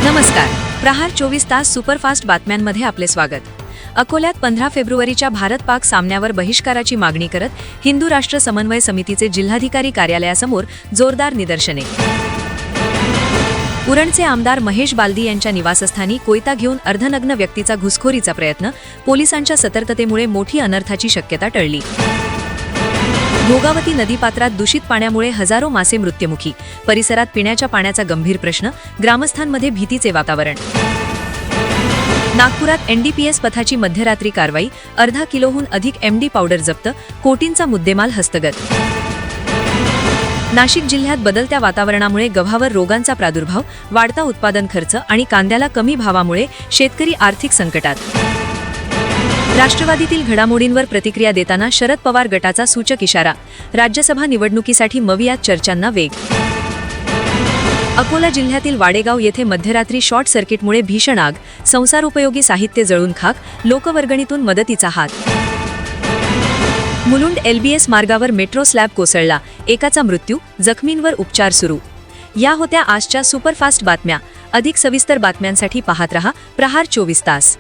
नमस्कार. प्रहार 24 तास सुपरफास्ट बातम्यांमध्ये आपले स्वागत. अकोल्यात 15 फेब्रुवारीच्या भारत-पाक सामन्यावर बहिष्काराची मागणी करत हिंदू राष्ट्र समन्वय समितीचे जिल्हाधिकारी कार्यालयासमोर जोरदार निदर्शने. उरणचे आमदार महेश बालदी यांच्या निवासस्थानी कोयता घेऊन अर्धनग्न व्यक्तीचा घुसखोरीचा प्रयत्न. पोलिसांच्या सतर्कतेमुळे मोठी अनर्थाची शक्यता टळली. भोगावती नदीपात्रात दूषित पाण्यामुळे हजारो मासे मृत्युमुखी. परिसरात पिण्याच्या पाण्याचा गंभीर प्रश्न. ग्रामस्थांमध्ये भीतीचे वातावरण. नागपुरात एनडीपीएस पथकाची मध्यरात्री कारवाई. अर्धा किलोहून अधिक एमडी पावडर जप्त. कोटींचा मुद्देमाल हस्तगत. नाशिक जिल्ह्यात बदलत्या वातावरणामुळे गव्हावर रोगांचा प्रादुर्भाव. वाढता उत्पादन खर्च आणि कांद्याला कमी भावामुळे शेतकरी आर्थिक संकटात. राष्ट्रवादीतील घडामोडींवर प्रतिक्रिया देताना शरद पवार गटाचा सूचक इशारा. राज्यसभा निवडणुकीसाठी मवियात चर्चांना वेग. अकोला जिल्ह्यातील वाडेगाव येथे मध्यरात्री शॉर्ट सर्किटमुळे भीषण आग. संसारोपयोगी साहित्य जळून खाक. लोकवर्गणीतून मदतीचा हात. मुलुंड एलबीएस मार्गावर मेट्रो स्लॅब कोसळला. एकाचा मृत्यू. जखमींवर उपचार सुरू. या होत्या आजच्या सुपरफास्ट बातम्या. अधिक सविस्तर बातम्यांसाठी पाहत रहा प्रहार 24 तास.